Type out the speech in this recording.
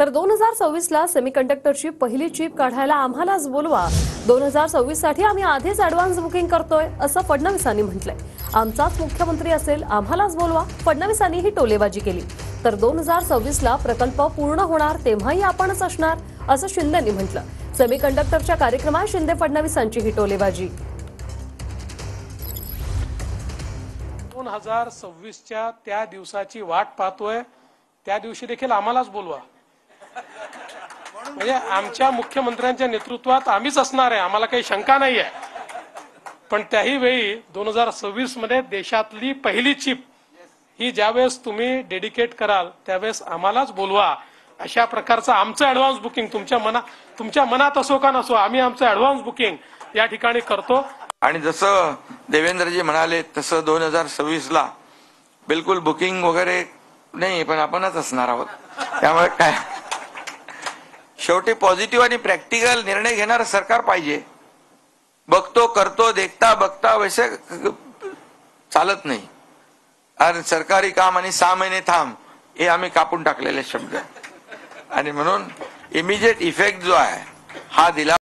तर 2026 ला सेमीकंडक्टरची पहिली चिप काढायला आम्हालाच बोलवा। 2026 साठी आम्ही आधीच ऍडव्हान्स बुकिंग करतोय असं फडणवीसांनी म्हटलंय। आमचाच मुख्यमंत्री असेल, आम्हालाच बोलवा, फडणवीसांनी ही टोलेबाजी केली। तर 2026 ला प्रकल्प पूर्ण होणार तेव्हाही आपणच असणार असं शिंदेंनी म्हटलं। सेमीकंडक्टरच्या कार्यक्रमात शिंदे फडणवीसांची ही टोलेबाजी। 2026च्या त्या दिवसाची वाट पाहतोय, त्या दिवशी देखील आम्हालाच बोलवा। म्हणजे आमच्या मुख्यमंत्र्यांच्या नेतृत्वात आम्हीच असणार आहे, आम्हाला काही शंका नाही आहे। पण त्याही वेळी 2026 मध्ये देशातली पहिली चिप ही ज्यावेळेस तुम्ही डेडिकेट कराल त्यावेळेस आम्हालाच बोलवा। अशा प्रकारचं आमचं ऍडव्हान्स बुकिंग तुमच्या मनात असो का नसो, आम्ही आमचं ऍडव्हान्स बुकिंग या ठिकाणी करतो। आणि जसं देवेंद्रजी म्हणाले तसं 2026 ला बिलकुल बुकिंग वगैरे नाही, पण आपणच असणार आहोत। त्यामुळे काय, शेवटी पॉझिटिव्ह आणि प्रॅक्टिकल निर्णय घेणारं सरकार पाहिजे। बघतो करतो देखता बघता वैसे चालत नाही। आणि सरकारी काम आणि 6 महिने थांब हे आम्ही कापून टाकलेले शब्द आणि म्हणून इमिजिएट इफेक्ट जो आहे हा दिला।